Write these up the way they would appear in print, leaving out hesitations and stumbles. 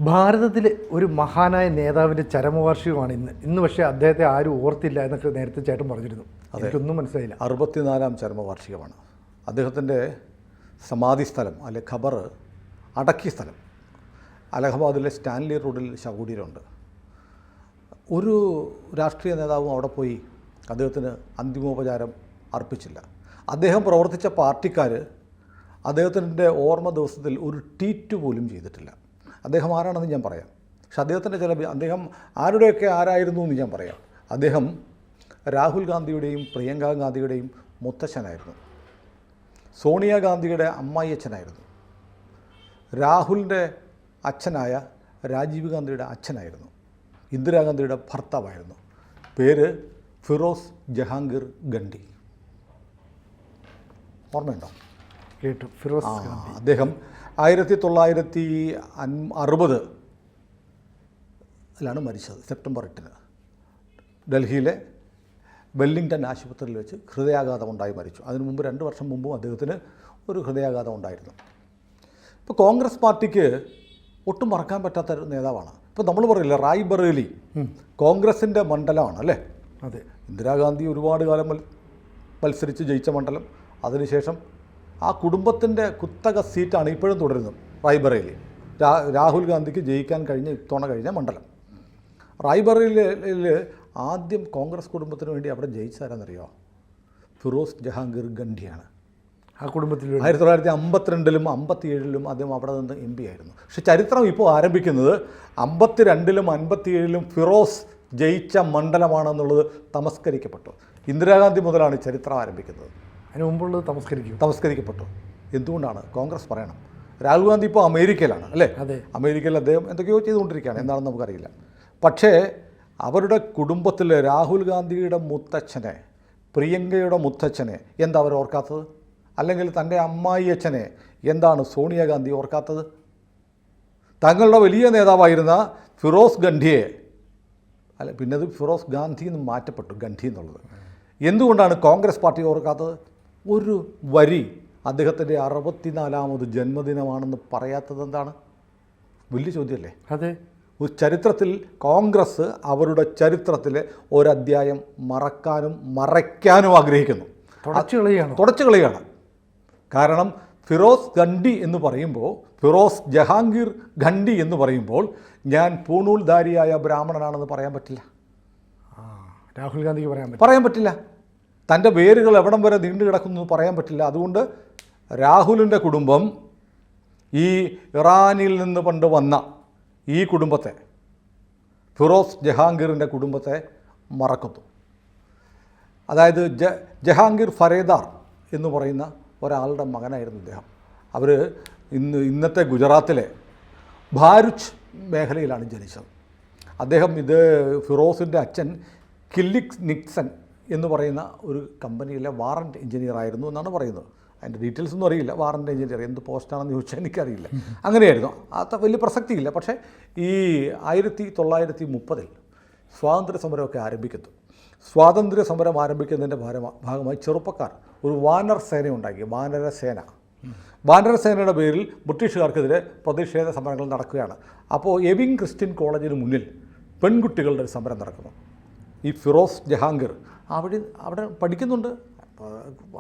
ഭാരതത്തിലെ ഒരു മഹാനായ നേതാവിൻ്റെ ചരമവാർഷികമാണ് ഇന്ന് പക്ഷേ അദ്ദേഹത്തെ ആരും ഓർത്തില്ല എന്നൊക്കെ നേരത്തെ ചേട്ടൻ പറഞ്ഞിരുന്നു. എനിക്കൊന്നും മനസ്സിലായില്ല. 64-ാം ചരമവാർഷികമാണ്. അദ്ദേഹത്തിൻ്റെ സമാധി സ്ഥലം അല്ലെ ഖബർ അടക്കിയ സ്ഥലം അലഹബാദിലെ സ്റ്റാൻലി റോഡിൽ ശവകുടീരമുണ്ട്. ഒരു രാഷ്ട്രീയ നേതാവും അവിടെ പോയി അദ്ദേഹത്തിന് അന്തിമോപചാരം അർപ്പിച്ചില്ല. അദ്ദേഹം പ്രവർത്തിച്ച പാർട്ടിക്കാർ അദ്ദേഹത്തിൻ്റെ ഓർമ്മ ദിവസത്തിൽ ഒരു ട്വീറ്റ് പോലും ചെയ്തിട്ടില്ല. അദ്ദേഹം ആരാണെന്ന് ഞാൻ പറയാം. പക്ഷെ അദ്ദേഹത്തിൻ്റെ അദ്ദേഹം ആരുടെയൊക്കെ ആരായിരുന്നു എന്ന് ഞാൻ പറയാം. അദ്ദേഹം രാഹുൽ ഗാന്ധിയുടെയും പ്രിയങ്ക ഗാന്ധിയുടെയും മുത്തച്ഛനായിരുന്നു. സോണിയാഗാന്ധിയുടെ അമ്മായി അച്ഛനായിരുന്നു. രാഹുലിൻ്റെ അച്ഛനായ രാജീവ് ഗാന്ധിയുടെ അച്ഛനായിരുന്നു. ഇന്ദിരാഗാന്ധിയുടെ ഭർത്താവായിരുന്നു. പേര് ഫിറോസ് ജഹാംഗീർ ഗണ്ഡി. ഓർമ്മയുണ്ടോ? കേട്ടു. ഫിറോസ് അദ്ദേഹം 1960 മരിച്ചത്. സെപ്റ്റംബർ 8 ഡൽഹിയിലെ വെല്ലിംഗ്ടൺ ആശുപത്രിയിൽ വെച്ച് ഹൃദയാഘാതം ഉണ്ടായി മരിച്ചു. അതിനു മുമ്പ് 2 വർഷം മുമ്പും അദ്ദേഹത്തിന് ഒരു ഹൃദയാഘാതം ഉണ്ടായിരുന്നു. ഇപ്പോൾ കോൺഗ്രസ് പാർട്ടിക്ക് ഒട്ടും മറക്കാൻ പറ്റാത്ത ഒരു നേതാവാണ്. ഇപ്പോൾ നമ്മൾ പറയില്ല റായ്ബറേലി കോൺഗ്രസിൻ്റെ മണ്ഡലമാണ് അല്ലേ? അതെ. ഇന്ദിരാഗാന്ധി ഒരുപാട് കാലം മത്സരിച്ച് ജയിച്ച മണ്ഡലം. അതിനുശേഷം ആ കുടുംബത്തിൻ്റെ കുത്തക സീറ്റാണ് ഇപ്പോഴും തുടരുന്നത്. റായ്ബറേലി രാഹുൽ ഗാന്ധിക്ക് ജയിക്കാൻ ഇത്തവണ കഴിഞ്ഞ മണ്ഡലം. റായ്ബറേലിയിൽ ആദ്യം കോൺഗ്രസ് കുടുംബത്തിന് വേണ്ടി അവിടെ ജയിച്ചാരെന്നറിയോ? ഫിറോസ് ജഹാംഗീർ ഗണ്ഡിയാണ്. ആ കുടുംബത്തിൽ 1952-ലും 57-ലും അദ്ദേഹം അവിടെ നിന്ന് MP ആയിരുന്നു. പക്ഷെ ചരിത്രം ഇപ്പോൾ ആരംഭിക്കുന്നത് 52-ലും 57-ലും ഫിറോസ് ജയിച്ച മണ്ഡലമാണെന്നുള്ളത് തമസ്കരിക്കപ്പെട്ടു. ഇന്ദിരാഗാന്ധി മുതലാണ് ചരിത്രം ആരംഭിക്കുന്നത്. അതിന് മുമ്പുള്ളത് തമസ്കരിക്കപ്പെട്ടു. എന്തുകൊണ്ടാണ്? കോൺഗ്രസ് പറയണം. രാഹുൽ ഗാന്ധി ഇപ്പോൾ അമേരിക്കയിലാണ് അല്ലേ? അതെ. അമേരിക്കയിൽ അദ്ദേഹം എന്തൊക്കെയോ ചെയ്തുകൊണ്ടിരിക്കുകയാണ്. എന്താണെന്ന് നമുക്കറിയില്ല. പക്ഷേ അവരുടെ കുടുംബത്തിൽ രാഹുൽ ഗാന്ധിയുടെ മുത്തച്ഛനെ, പ്രിയങ്കയുടെ മുത്തച്ഛനെ എന്താ അവർ ഓർക്കാത്തത്? അല്ലെങ്കിൽ തൻ്റെ അമ്മായി അച്ഛനെ എന്താണ് സോണിയാഗാന്ധി ഓർക്കാത്തത്? തങ്ങളുടെ വലിയ നേതാവായിരുന്ന ഫിറോസ് ഗണ്ഡിയെ പിന്നെ അത് ഫിറോസ് ഗാന്ധി എന്ന് മാറ്റപ്പെട്ടു, ഗണ്ഡി എന്നുള്ളത്. എന്തുകൊണ്ടാണ് കോൺഗ്രസ് പാർട്ടി ഓർക്കാത്തത്? ഒരു വരി അദ്ദേഹത്തിൻ്റെ 64ാമത് ജന്മദിനമാണെന്ന് പറയാത്തത് എന്താണ്? വലിയ ചോദ്യമല്ലേ? അതെ. ഒരു ചരിത്രത്തിൽ കോൺഗ്രസ് അവരുടെ ചരിത്രത്തിലെ ഒരധ്യായം മറയ്ക്കാനും ആഗ്രഹിക്കുന്നു. തുടച്ചു കളയാണ്. കാരണം ഫിറോസ് ഗണ്ഡി എന്ന് പറയുമ്പോൾ, ഫിറോസ് ജഹാംഗീർ ഗണ്ഡി എന്ന് പറയുമ്പോൾ ഞാൻ പൂണൂൽധാരിയായ ബ്രാഹ്മണനാണെന്ന് പറയാൻ പറ്റില്ല. രാഹുൽ ഗാന്ധിക്ക് പറയാൻ പറ്റില്ല. തൻ്റെ വേരുകൾ എവിടം വരെ നീണ്ടു കിടക്കുന്നു പറയാൻ പറ്റില്ല. അതുകൊണ്ട് രാഹുലിൻ്റെ കുടുംബം ഈ ഇറാനിൽ നിന്ന് പണ്ട് വന്ന ഈ കുടുംബത്തെ, ഫിറോസ് ജഹാംഗീറിൻ്റെ കുടുംബത്തെ മറക്കുന്നു. അതായത് ജഹാംഗീർ ഫരേദാർ എന്ന് പറയുന്ന ഒരാളുടെ മകനായിരുന്നു ഇദ്ദേഹം. അവർ ഇന്നത്തെ ഗുജറാത്തിലെ ഭാരുച്ച് മേഖലയിലാണ് ജനിച്ചത്. അദ്ദേഹം ഫിറോസിൻ്റെ അച്ഛൻ കില്ലിക് നിക്സൺ എന്ന് പറയുന്ന ഒരു കമ്പനിയിലെ വാറൻറ്റ് എഞ്ചിനീയർ ആയിരുന്നു എന്നാണ് പറയുന്നത്. അതിൻ്റെ ഡീറ്റെയിൽസ് ഒന്നും അറിയില്ല. വാറൻറ്റ് എഞ്ചിനീയർ എന്ത് പോസ്റ്റാണെന്ന് ചോദിച്ചാൽ എനിക്കറിയില്ല. അങ്ങനെയായിരുന്നു. അത് വലിയ പ്രസക്തിയില്ല. പക്ഷേ ഈ 1930 സ്വാതന്ത്ര്യ സമരമൊക്കെ ആരംഭിക്കുന്നു. സ്വാതന്ത്ര്യ സമരം ആരംഭിക്കുന്നതിൻ്റെ ഭാഗമായി ചെറുപ്പക്കാർ ഒരു വാനർ സേന ഉണ്ടാക്കി. വാനരസേനയുടെ പേരിൽ ബ്രിട്ടീഷുകാർക്കെതിരെ പ്രതിഷേധ സമരങ്ങൾ നടക്കുകയാണ്. അപ്പോൾ എവിങ് ക്രിസ്ത്യൻ കോളേജിന് മുന്നിൽ പെൺകുട്ടികളുടെ ഒരു സമരം നടക്കുന്നു. ഈ ഫിറോസ് ജഹാംഗീർ അവിടെ പഠിക്കുന്നുണ്ട്.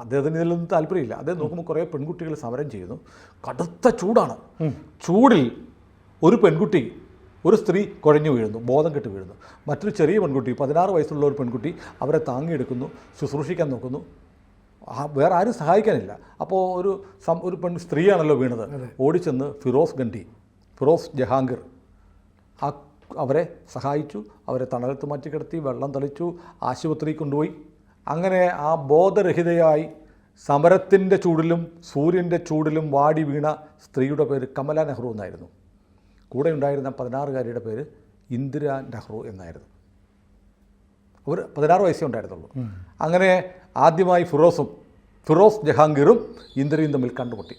അദ്ദേഹത്തിന് ഇതിലൊന്നും താല്പര്യമില്ല. അദ്ദേഹം നോക്കുമ്പോൾ കുറേ പെൺകുട്ടികൾ സമരം ചെയ്യുന്നു. കടുത്ത ചൂടാണ്. ചൂടിൽ ഒരു പെൺകുട്ടി, ഒരു സ്ത്രീ കുഴഞ്ഞു വീഴുന്നു, ബോധം കെട്ട് വീഴുന്നു. മറ്റൊരു ചെറിയ പെൺകുട്ടി, 16 വയസ്സുള്ള ഒരു പെൺകുട്ടി അവരെ താങ്ങിയെടുക്കുന്നു, ശുശ്രൂഷിക്കാൻ നോക്കുന്നു. വേറെ ആരും സഹായിക്കാനില്ല. അപ്പോൾ ഒരു സ്ത്രീയാണല്ലോ വീണത്. ഓടിച്ചെന്ന് ഫിറോസ് ജഹാംഗീർ അവരെ സഹായിച്ചു. അവരെ തണലത്ത് മാറ്റി കിടത്തി, വെള്ളം തളിച്ചു, ആശുപത്രിയിൽ കൊണ്ടുപോയി. അങ്ങനെ ആ ബോധരഹിതയായി സമരത്തിൻ്റെ ചൂടിലും സൂര്യൻ്റെ ചൂടിലും വാടി വീണ സ്ത്രീയുടെ പേര് കമല നെഹ്റു എന്നായിരുന്നു. കൂടെ ഉണ്ടായിരുന്ന 16-കാരിയുടെ പേര് ഇന്ദിര നെഹ്റു എന്നായിരുന്നു. അവർ 16 വയസ്സേ ഉണ്ടായിരുന്നുള്ളൂ. അങ്ങനെ ആദ്യമായി ഫിറോസ് ജഹാംഗീറും ഇന്ദിരയും തമ്മിൽ കണ്ടുമുട്ടി.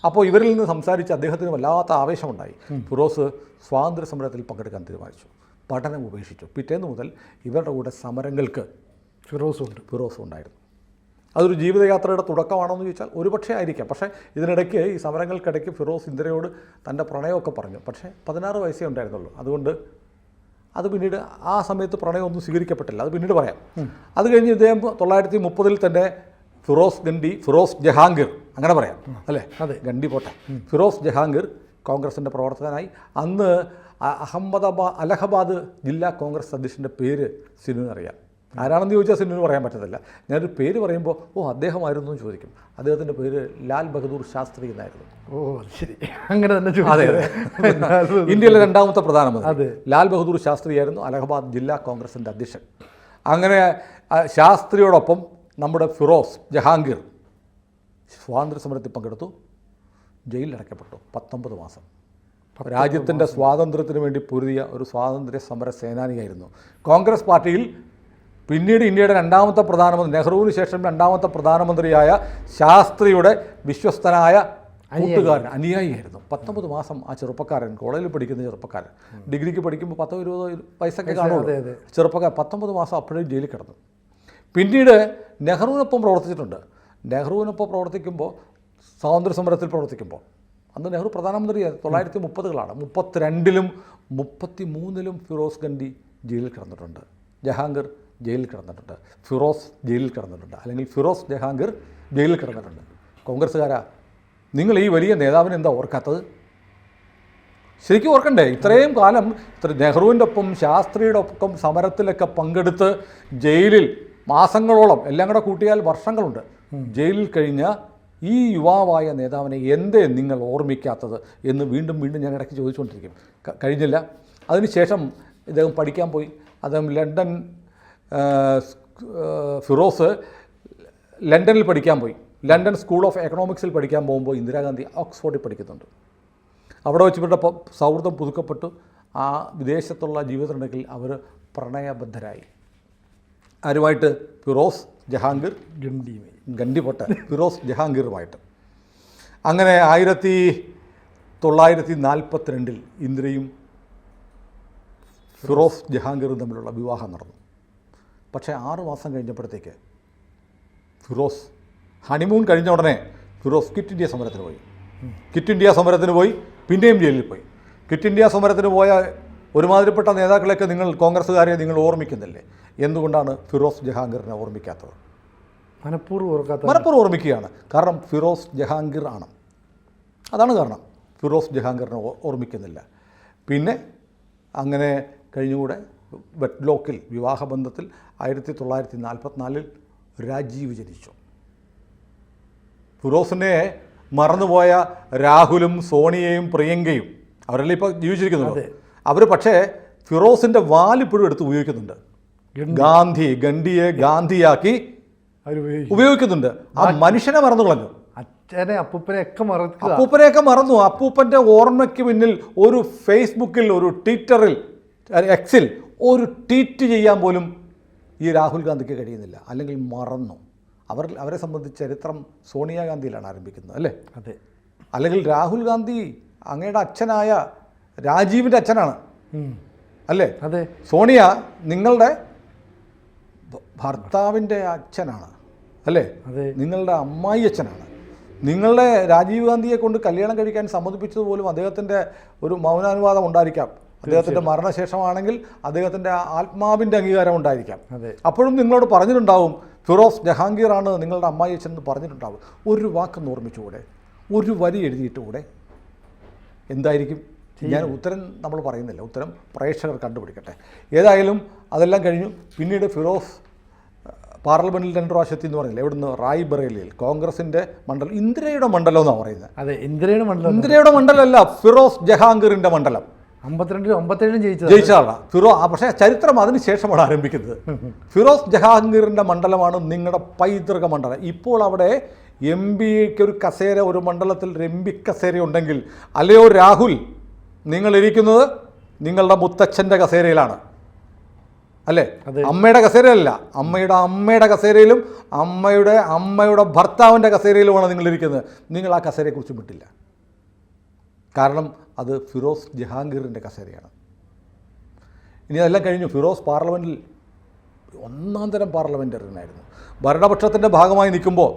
അപ്പോൾ ഇവരിൽ നിന്ന് സംസാരിച്ച് അദ്ദേഹത്തിന് വല്ലാത്ത ആവേശമുണ്ടായി. ഫിറോസ് സ്വാതന്ത്ര്യ സമരത്തിൽ പങ്കെടുക്കാൻ തീരുമാനിച്ചു. പഠനം ഉപേക്ഷിച്ചു. പിറ്റേന്ന് മുതൽ ഇവരുടെ കൂടെ സമരങ്ങൾക്ക് ഫിറോസും ഉണ്ടായിരുന്നു. അതൊരു ജീവിതയാത്രയുടെ തുടക്കമാണോ എന്ന് ചോദിച്ചാൽ ഒരുപക്ഷേ ആയിരിക്കാം. പക്ഷേ ഇതിനിടയ്ക്ക് ഈ സമരങ്ങൾക്കിടയ്ക്ക് ഫിറോസ് ഇന്ദിരയോട് തൻ്റെ പ്രണയമൊക്കെ പറഞ്ഞു. പക്ഷേ 16 വയസ്സേ ഉണ്ടായിരുന്നുള്ളൂ. അതുകൊണ്ട് അത് പിന്നീട് ആ സമയത്ത് പ്രണയമൊന്നും സ്വീകരിക്കപ്പെട്ടില്ല. അത് പിന്നീട് പറയാം. അത് കഴിഞ്ഞ് ഇദ്ദേഹം 1930 തന്നെ ഫിറോസ് ജഹാംഗീർ, അങ്ങനെ പറയാം അല്ലേ, അതെ, ഗണ്ഡി പോട്ടെ, ഫിറോസ് ജഹാംഗീർ കോൺഗ്രസിൻ്റെ പ്രവർത്തകനായി. അന്ന് അലഹബാദ് ജില്ലാ കോൺഗ്രസ് അധ്യക്ഷൻ്റെ പേര് സിനുവിനറിയാം. ആരാണെന്ന് ചോദിച്ചാൽ സിനുവിന് പറയാൻ പറ്റത്തില്ല. ഞാനൊരു പേര് പറയുമ്പോൾ അദ്ദേഹമായിരുന്നു എന്ന് ചോദിക്കും. അദ്ദേഹത്തിൻ്റെ പേര് ലാൽ ബഹദൂർ ശാസ്ത്രി എന്നായിരുന്നു. ശരി, അങ്ങനെ തന്നെ. അതെ, ഇന്ത്യയിലെ 2ാമത്തെ പ്രധാനമന്ത്രി ലാൽ ബഹദൂർ ശാസ്ത്രിയായിരുന്നു അലഹബാദ് ജില്ലാ കോൺഗ്രസിൻ്റെ അധ്യക്ഷൻ. അങ്ങനെ ശാസ്ത്രിയോടൊപ്പം നമ്മുടെ ഫിറോസ് ജഹാംഗീർ സ്വാതന്ത്ര്യ സമരത്തിൽ പങ്കെടുത്തു. ജയിലിലടയ്ക്കപ്പെട്ടു 19 മാസം. രാജ്യത്തിൻ്റെ സ്വാതന്ത്ര്യത്തിന് വേണ്ടി പൊരുതിയ ഒരു സ്വാതന്ത്ര്യ സമര സേനാനിയായിരുന്നു. കോൺഗ്രസ് പാർട്ടിയിൽ പിന്നീട് ഇന്ത്യയുടെ 2ാമത്തെ പ്രധാനമന്ത്രി, നെഹ്റുവിന് ശേഷം 2ാമത്തെ പ്രധാനമന്ത്രിയായ ശാസ്ത്രിയുടെ വിശ്വസ്തനായ കൂട്ടുകാരൻ, അനുയായിയായിരുന്നു. 19 മാസം ആ ചെറുപ്പക്കാരൻ, കോളേജിൽ പഠിക്കുന്ന ചെറുപ്പക്കാരൻ, ഡിഗ്രിക്ക് പഠിക്കുമ്പോൾ 10-20 വയസ്സൊക്കെ കാണുള്ളൂ ചെറുപ്പക്കാരൻ, 19 മാസം അപ്പോഴേ ജയിലിൽ കിടന്നു. പിന്നീട് നെഹ്റുവിനൊപ്പം പ്രവർത്തിച്ചിട്ടുണ്ട്. നെഹ്റുവിനൊപ്പം പ്രവർത്തിക്കുമ്പോൾ, സ്വാതന്ത്ര്യ സമരത്തിൽ പ്രവർത്തിക്കുമ്പോൾ, അന്ന് നെഹ്റു പ്രധാനമന്ത്രിയായിരുന്നു. 1930-കളാണ്. 32-ലും 33-ലും ഫിറോസ് ഗണ്ഡി ജയിലിൽ കിടന്നിട്ടുണ്ട്. ജഹാംഗീർ ജയിലിൽ കിടന്നിട്ടുണ്ട്. ഫിറോസ് ജയിലിൽ കിടന്നിട്ടുണ്ട്. അല്ലെങ്കിൽ ഫിറോസ് ജഹാംഗീർ ജയിലിൽ കിടന്നിട്ടുണ്ട്. കോൺഗ്രസ്സുകാരാ, നിങ്ങൾ ഈ വലിയ നേതാവിനെ എന്താ ഓർക്കാത്തത്? ശരിക്കും ഓർക്കണ്ടേ? ഇത്രയും കാലം നെഹ്റുവിൻ്റെ ഒപ്പം ശാസ്ത്രിയുടെ ഒപ്പം സമരത്തിലൊക്കെ പങ്കെടുത്ത് ജയിലിൽ മാസങ്ങളോളം, എല്ലാം കൂടെ കൂട്ടിയാൽ വർഷങ്ങളുണ്ട്, ജയിലിൽ കഴിഞ്ഞ ഈ യുവാവായ നേതാവിനെ എന്തേ നിങ്ങൾ ഓർമ്മിക്കാത്തത് എന്ന് വീണ്ടും വീണ്ടും ഞാൻ ഇടയ്ക്ക് ചോദിച്ചുകൊണ്ടിരിക്കും. കഴിഞ്ഞില്ല. അതിനുശേഷം ഇദ്ദേഹം പഠിക്കാൻ പോയി. അദ്ദേഹം ഫിറോസ് ലണ്ടനിൽ പഠിക്കാൻ പോയി. ലണ്ടൻ സ്കൂൾ ഓഫ് എക്കണോമിക്സിൽ പഠിക്കാൻ പോകുമ്പോൾ ഇന്ദിരാഗാന്ധി ഓക്സ്ഫോർഡിൽ പഠിക്കുന്നുണ്ട്. അവിടെ വെച്ച് ഇവരുടെ സൗഹൃദം പുതുക്കപ്പെട്ടു. ആ വിദേശത്തുള്ള ജീവിതത്തിനിടയ്ക്ക് അവർ പ്രണയബദ്ധരായി. ആരുമായിട്ട്? ഫിറോസ് ജഹാംഗീർ ഗണ്ഡി പൊട്ട ഫിറോസ് ജഹാംഗീറുമായിട്ട്. അങ്ങനെ 1942 ഇന്ദിരയും ഫിറോസ് ജഹാംഗീറും തമ്മിലുള്ള വിവാഹം നടന്നു. പക്ഷേ 6 മാസം കഴിഞ്ഞപ്പോഴത്തേക്ക് ഫിറോസ്, ഹണിമൂൺ കഴിഞ്ഞ ഉടനെ ഫിറോസ് ക്വിറ്റ് ഇന്ത്യ സമരത്തിന് പോയി. ക്വിറ്റ് ഇന്ത്യ സമരത്തിന് പോയി, പിന്നെയും ജയിലിൽ പോയി. ക്വിറ്റ് ഇന്ത്യ സമരത്തിന് പോയ ഒരുമാതിരിപ്പെട്ട നേതാക്കളെയൊക്കെ നിങ്ങൾ കോൺഗ്രസ്സുകാരെ നിങ്ങൾ ഓർമ്മിക്കുന്നില്ലേ? എന്തുകൊണ്ടാണ് ഫിറോസ് ജഹാംഗീറിനെ ഓർമ്മിക്കാത്തത്? മനഃപൂർവ്വം ഓർമ്മിക്കുകയാണ്. കാരണം ഫിറോസ് ജഹാംഗീർ ആണ്. അതാണ് കാരണം. ഫിറോസ് ജഹാംഗീറിനെ ഓർമ്മിക്കുന്നില്ല. പിന്നെ അങ്ങനെ കഴിഞ്ഞുകൂടെ വെറ്റ്ലോക്കിൽ, വിവാഹബന്ധത്തിൽ 1944 രാജീവ് ജനിച്ചു. ഫിറോസിനെ മറന്നുപോയ രാഹുലും സോണിയയും പ്രിയങ്കയും അവരെല്ലാം ഇപ്പോൾ ജീവിച്ചിരിക്കുന്നുണ്ട്. അവർ പക്ഷേ ഫിറോസിൻ്റെ വാലിപ്പോഴും എടുത്ത് ഉപയോഗിക്കുന്നുണ്ട്. ഗണ്ഡിയെ ഗാന്ധിയാക്കി ഉപയോഗിക്കുന്നുണ്ട്. ആ മനുഷ്യനെ മറന്നു കളഞ്ഞു. അപ്പൂപ്പനെയൊക്കെ മറന്നു. അപ്പൂപ്പൻ്റെ ഓർമ്മയ്ക്ക് പിന്നിൽ ഒരു ഫേസ്ബുക്കിൽ, ഒരു ട്വിറ്ററിൽ, എക്സിൽ ഒരു ട്വീറ്റ് ചെയ്യാൻ പോലും ഈ രാഹുൽ ഗാന്ധിക്ക് കഴിയുന്നില്ല. അല്ലെങ്കിൽ മറന്നു. അവരെ സംബന്ധിച്ച് ചരിത്രം സോണിയാഗാന്ധിയിലാണ് ആരംഭിക്കുന്നത്, അല്ലേ? അതെ. അല്ലെങ്കിൽ രാഹുൽ ഗാന്ധി അങ്ങയുടെ അച്ഛനായ രാജീവിൻ്റെ അച്ഛനാണ്, അല്ലേ? അതെ. സോണിയ നിങ്ങളുടെ ഭർത്താവിൻ്റെ അച്ഛനാണ്, അല്ലേ? നിങ്ങളുടെ അമ്മായി അച്ഛനാണ്. നിങ്ങളുടെ രാജീവ് ഗാന്ധിയെ കൊണ്ട് കല്യാണം കഴിക്കാൻ സമ്മതിപ്പിച്ചതുപോലും അദ്ദേഹത്തിൻ്റെ ഒരു മൗനാനുവാദം ഉണ്ടായിരിക്കാം. അദ്ദേഹത്തിൻ്റെ മരണശേഷമാണെങ്കിൽ അദ്ദേഹത്തിൻ്റെ ആത്മാവിൻ്റെ അംഗീകാരം ഉണ്ടായിരിക്കാം. അപ്പോഴും നിങ്ങളോട് പറഞ്ഞിട്ടുണ്ടാവും ഫിറോസ് ജഹാംഗീറാണ് നിങ്ങളുടെ അമ്മായി അച്ഛൻ എന്ന് പറഞ്ഞിട്ടുണ്ടാവും. ഒരു വാക്കൊന്ന് ഓർമ്മിച്ചുകൂടെ? ഒരു വരി എഴുതിയിട്ടുകൂടെ? എന്തായിരിക്കും? ഞാൻ ഉത്തരം നമ്മൾ പറയുന്നില്ല, ഉത്തരം പ്രേക്ഷകർ കണ്ടുപിടിക്കട്ടെ. ഏതായാലും അതെല്ലാം കഴിഞ്ഞു. പിന്നീട് ഫിറോസ് പാർലമെൻറ്റിൽ 2 പ്രാവശ്യത്തി എന്ന് പറയുന്നില്ല, എവിടുന്ന്? റായ്ബറേലിയിൽ കോൺഗ്രസിൻ്റെ മണ്ഡലം, ഇന്ദിരയുടെ മണ്ഡലം എന്നാണ് പറയുന്നത്. അതെ, ഇന്ദിരയുടെ മണ്ഡലമല്ല, ഫിറോസ് ജഹാംഗീറിൻ്റെ മണ്ഡലം. 52-57 ജയിച്ചതാണ് പക്ഷേ ചരിത്രം അതിന് ശേഷമാണ് ആരംഭിക്കുന്നത്. ഫിറോസ് ജഹാംഗീറിൻ്റെ മണ്ഡലമാണ് നിങ്ങളുടെ പൈതൃക മണ്ഡലം. ഇപ്പോൾ അവിടെ MP ഒരു കസേര, ഒരു മണ്ഡലത്തിൽ ഒരു MP കസേര ഉണ്ടെങ്കിൽ, അല്ലയോ രാഹുൽ, നിങ്ങളിരിക്കുന്നത് നിങ്ങളുടെ മുത്തച്ഛൻ്റെ കസേരയിലാണ്, അല്ലേ? അമ്മയുടെ കസേരയല്ല. അമ്മയുടെ കസേരയിലും അമ്മയുടെ ഭർത്താവിൻ്റെ കസേരയിലുമാണ് നിങ്ങളിരിക്കുന്നത്. നിങ്ങൾ ആ കസേരയെക്കുറിച്ച് വിട്ടില്ല. കാരണം അത് ഫിറോസ് ജഹാംഗീറിൻ്റെ കസേരയാണ്. ഇനി അതെല്ലാം കഴിഞ്ഞു. ഫിറോസ് പാർലമെൻറ്റിൽ ഒന്നാം തരം പാർലമെൻറ്ററിയനായിരുന്നു. ഭരണപക്ഷത്തിൻ്റെ ഭാഗമായി നിൽക്കുമ്പോൾ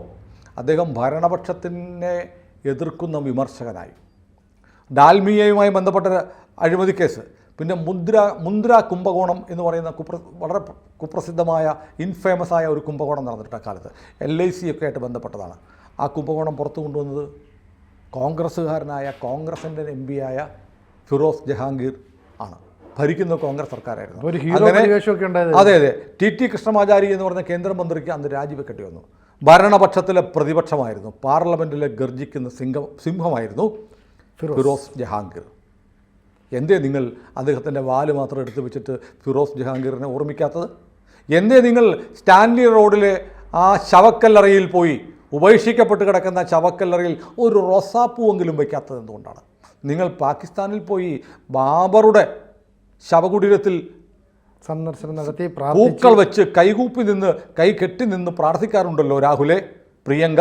അദ്ദേഹം ഭരണപക്ഷത്തിനെ എതിർക്കുന്ന വിമർശകനായി. ഡാൽമിയയുമായി ബന്ധപ്പെട്ട അഴിമതി കേസ്, പിന്നെ മുന്ദ്ര കുംഭകോണം എന്ന് പറയുന്ന വളരെ കുപ്രസിദ്ധമായ ഇൻഫേമസായ ഒരു കുംഭകോണം നടന്നിട്ട് അക്കാലത്ത് LIC ഒക്കെ ആയിട്ട് ബന്ധപ്പെട്ടതാണ്. ആ കുംഭകോണം പുറത്തു കൊണ്ടുവന്നത് കോൺഗ്രസ്സുകാരനായ കോൺഗ്രസിൻ്റെ MP ആയ ഫിറോസ് ജഹാംഗീർ ആണ്. ഭരിക്കുന്ന കോൺഗ്രസ് സർക്കാരായിരുന്നു. ഒരു ഹീറോ പരിവേഷമൊക്കെ ഉണ്ടായത്. അതെ അതെ. ടി കൃഷ്ണമാചാരി എന്ന് പറഞ്ഞ കേന്ദ്രമന്ത്രിക്ക് അന്ന് രാജിവെക്കേണ്ടി വന്നു. ഭരണപക്ഷത്തിലെ പ്രതിപക്ഷമായിരുന്നു, പാർലമെൻറ്റിലെ ഗർജിക്കുന്ന സിംഹമായിരുന്നു ഫിറോസ് ജഹാംഗീർ. എന്തേ നിങ്ങൾ അദ്ദേഹത്തിൻ്റെ വാല് മാത്രം എടുത്തു വെച്ചിട്ട് ഫിറോസ് ജഹാംഗീറിനെ ഓർമ്മിക്കാത്തത്? എന്തേ നിങ്ങൾ സ്റ്റാൻലി റോഡിലെ ആ ശവക്കല്ലറയിൽ പോയി, ഉപേക്ഷിക്കപ്പെട്ട് കിടക്കുന്ന ശവക്കല്ലറയിൽ ഒരു റോസാപ്പൂവെങ്കിലും വയ്ക്കാത്തത് എന്തുകൊണ്ടാണ്? നിങ്ങൾ പാകിസ്ഥാനിൽ പോയി ബാബറുടെ ശവകുടീരത്തിൽ സന്ദർശനം നടത്തി പൂക്കൾ വെച്ച് കൈകൂപ്പി നിന്ന് കൈ കെട്ടി നിന്ന് പ്രാർത്ഥിക്കാറുണ്ടല്ലോ രാഹുലെ, പ്രിയങ്ക,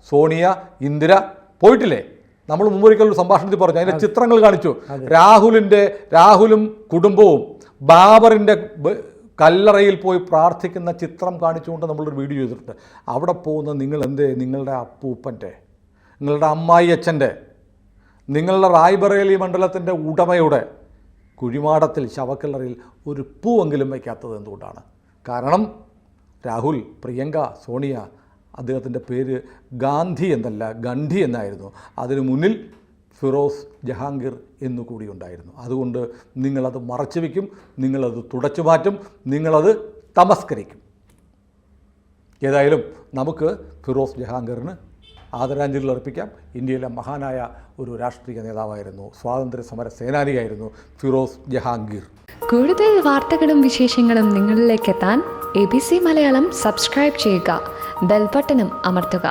സോണിയ, ഇന്ദിര. പോയിട്ടില്ലേ? നമ്മൾ മുമ്പൊരിക്കൽ ഒരു സംഭാഷണത്തിൽ പറഞ്ഞു, അതിൻ്റെ ചിത്രങ്ങൾ കാണിച്ചു. രാഹുലും കുടുംബവും ബാബറിൻ്റെ കല്ലറയിൽ പോയി പ്രാർത്ഥിക്കുന്ന ചിത്രം കാണിച്ചുകൊണ്ട് നമ്മളൊരു വീഡിയോ ചെയ്തിട്ടുണ്ട്. അവിടെ പോകുന്ന നിങ്ങൾ എന്തേ നിങ്ങളുടെ അപ്പൂപ്പൻ്റെ, നിങ്ങളുടെ അമ്മായി അച്ഛൻ്റെ, നിങ്ങളുടെ റായ്ബറേലി മണ്ഡലത്തിൻ്റെ ഉടമയുടെ കുഴിമാടത്തിൽ ശവക്കല്ലറയിൽ ഒരു പൂവെങ്കിലും വയ്ക്കാത്തത് എന്തുകൊണ്ടാണ്? കാരണം രാഹുൽ, പ്രിയങ്ക, സോണിയ, അദ്ദേഹത്തിൻ്റെ പേര് ഗാന്ധി എന്നല്ല ഗണ്ഡി എന്നായിരുന്നു. അതിനു മുന്നിൽ ഫിറോസ് ജഹാംഗീർ എന്നുകൂടി ഉണ്ടായിരുന്നു. അതുകൊണ്ട് നിങ്ങളത് മറച്ചു വയ്ക്കും, നിങ്ങളത് തുടച്ചു മാറ്റും, നിങ്ങളത് തമസ്കരിക്കും. ഏതായാലും നമുക്ക് ഫിറോസ് ജഹാംഗീറിന് ആദരാഞ്ജലികൾ അർപ്പിക്കാം. ഇന്ത്യയിലെ മഹാനായ ഒരു രാഷ്ട്രീയ നേതാവായിരുന്നു, സ്വാതന്ത്ര്യ സമര സേനാനിയായിരുന്നു ഫിറോസ് ജഹാംഗീർ. കൂടുതൽ വാർത്തകളും വിശേഷങ്ങളും നിങ്ങളിലേക്ക് എത്താൻ ABC മലയാളം സബ്സ്ക്രൈബ് ചെയ്യുക, ബെൽബട്ടനും അമർത്തുക.